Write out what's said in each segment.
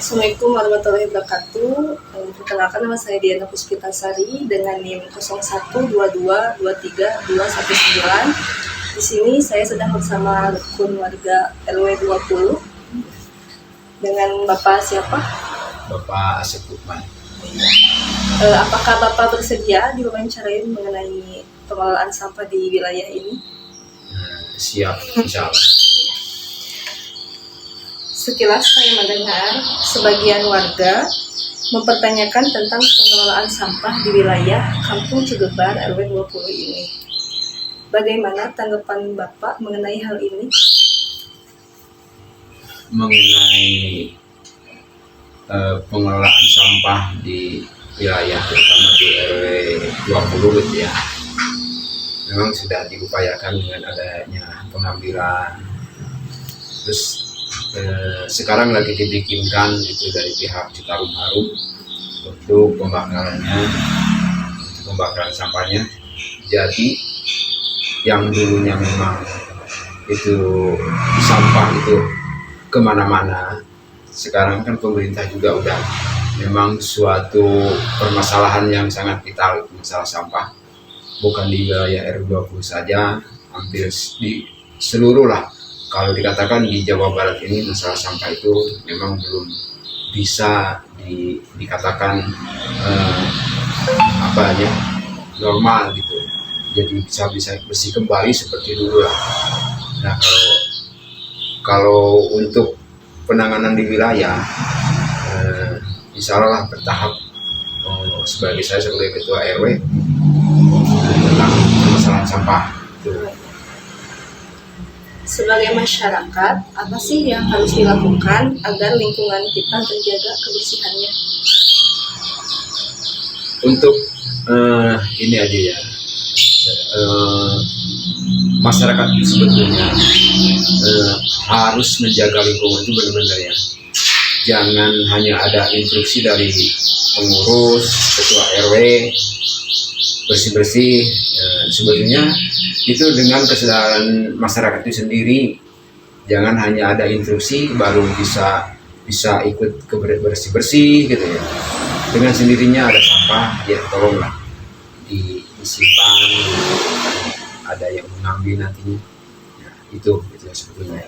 Assalamualaikum warahmatullahi wabarakatuh. Perkenalkan, nama saya Diana Puspitasari dengan NIM 0122232219. Di sini saya sedang bersama rukun warga RW 20 dengan Bapak siapa? Bapak Asep Lukman. Apakah Bapak bersedia diwawancarain mengenai pengelolaan sampah di wilayah ini? Siap, insya Allah. Sekilas saya mendengar sebagian warga mempertanyakan tentang pengelolaan sampah di wilayah Kampung Cigebar RW 20 ini. Bagaimana tanggapan Bapak mengenai hal ini? Mengenai pengelolaan sampah di wilayah terutama di RW 20 gitu ya, memang sudah diupayakan dengan adanya pengambilan. Terus sekarang lagi dibikinkan itu dari pihak Citarum Harum untuk pembakaran sampahnya. Jadi yang dulunya memang itu sampah itu kemana-mana, sekarang kan pemerintah juga udah memang suatu permasalahan yang sangat vital, masalah sampah bukan di wilayah RW 20 saja, hampir di seluruh lah. Kalau dikatakan di Jawa Barat ini masalah sampah itu memang belum bisa dikatakan normal gitu. Jadi bisa bersih kembali seperti dulu lah. Nah, kalau untuk penanganan di wilayah, insya Allah bertahap. Sebagai ketua RW tentang masalah sampah itu. Sebagai masyarakat, apa sih yang harus dilakukan agar lingkungan kita terjaga kebersihannya? Untuk ini aja ya, masyarakat sebetulnya harus menjaga lingkungan itu benar-benar ya. Jangan hanya ada instruksi dari pengurus, ketua RW, bersih-bersih. Sebetulnya itu dengan kesadaran masyarakat itu sendiri. Jangan hanya ada instruksi baru bisa ikut ke bersih-bersih gitu ya. Dengan sendirinya ada sampah, ya tolonglah disimpan, ada yang mengambil nantinya. Ya, itu sebetulnya.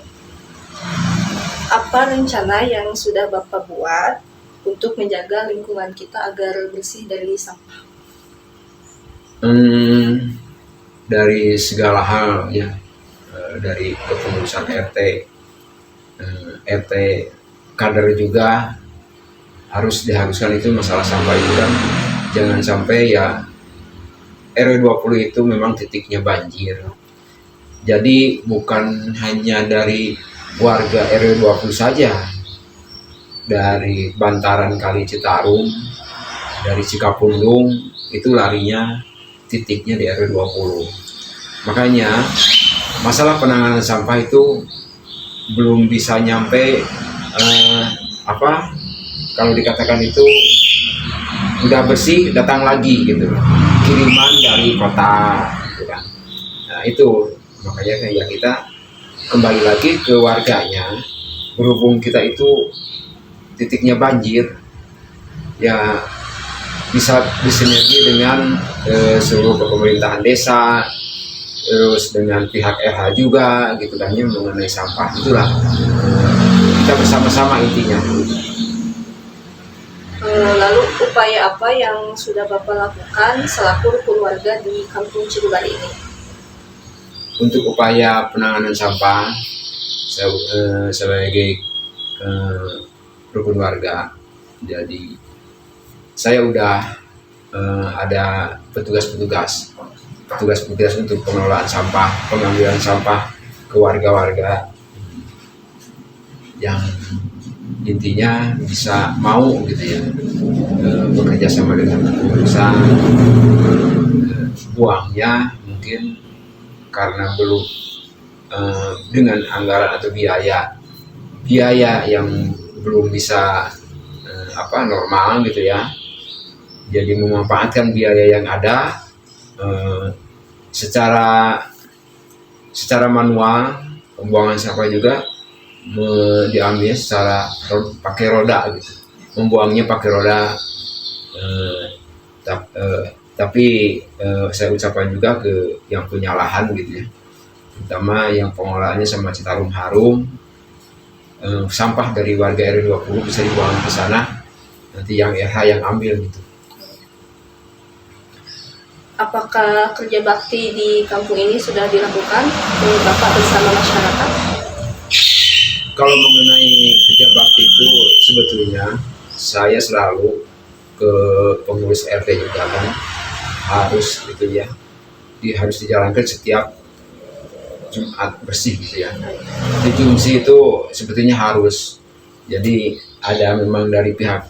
Apa rencana yang sudah Bapak buat untuk menjaga lingkungan kita agar bersih dari sampah? Dari segala hal ya, dari kepengurusan RT kader juga diharuskan itu masalah sampah itu kan jangan sampai ya RW 20 itu memang titiknya banjir. Jadi bukan hanya dari warga RW 20 saja, dari bantaran Kali Citarum, dari Cikapundung itu larinya titiknya di RW 20. Makanya masalah penanganan sampah itu belum bisa nyampe kalau dikatakan itu udah bersih datang lagi gitu, kiriman dari kota gitu kan. Nah itu makanya ya kita kembali lagi ke warganya, berhubung kita itu titiknya banjir ya, bisa disinergi dengan seluruh pemerintahan desa, terus dengan pihak RH juga gitu kan, mengenai sampah itulah kita bersama-sama intinya. Lalu upaya apa yang sudah Bapak lakukan selaku rukun warga di Kampung Cigebar ini? Untuk upaya penanganan sampah, sebagai rukun warga, jadi saya udah ada petugas untuk pengelolaan sampah, pengambilan sampah ke warga-warga yang intinya bisa mau gitu ya, bekerja sama dengan perusahaan. Buangnya mungkin karena belum dengan anggaran atau biaya yang belum bisa normal gitu ya. Jadi memanfaatkan biaya yang ada secara manual, pembuangan sampah juga diambil secara pakai roda gitu, membuangnya pakai roda. eh, tapi saya ucapkan juga ke yang punya lahan gitu ya, terutama yang pengolahannya sama Citarum Harum, sampah dari warga RW 20 bisa dibuang ke sana, nanti yang RH yang ambil gitu. Apakah kerja bakti di kampung ini sudah dilakukan oleh Bapak bersama masyarakat? Kalau mengenai kerja bakti itu sebetulnya saya selalu ke pengurus RT juga kan, harus gitu ya, harus dijalankan setiap Jumat bersih gitu ya. Di Jumsi itu sebetulnya harus. Jadi ada memang dari pihak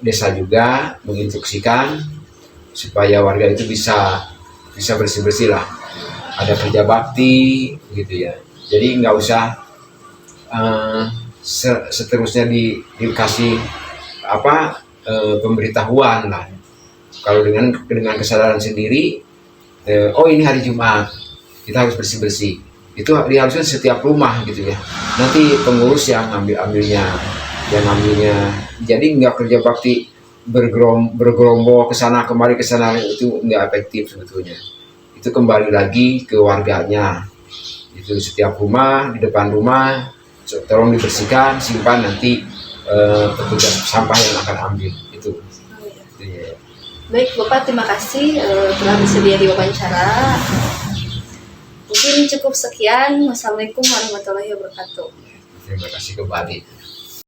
desa juga menginstruksikan supaya warga itu bisa bersih-bersih lah. Ada kerja bakti gitu ya. Jadi nggak usah seterusnya dikasih pemberitahuan lah. Kalau dengan kesadaran sendiri, oh ini hari Jumat, kita harus bersih-bersih. Itu diharuskan setiap rumah gitu ya. Nanti pengurus yang ambilnya. Jadi nggak kerja bakti bergerombol ke sana kemari itu nggak efektif sebetulnya. Itu kembali lagi ke warganya. Itu setiap rumah, di depan rumah, tolong dibersihkan, simpan, nanti petugas sampah yang akan ambil itu. Ya. Baik Bapak, terima kasih telah bersedia diwawancara. Mungkin cukup sekian. Wassalamualaikum warahmatullahi wabarakatuh. Terima kasih kembali.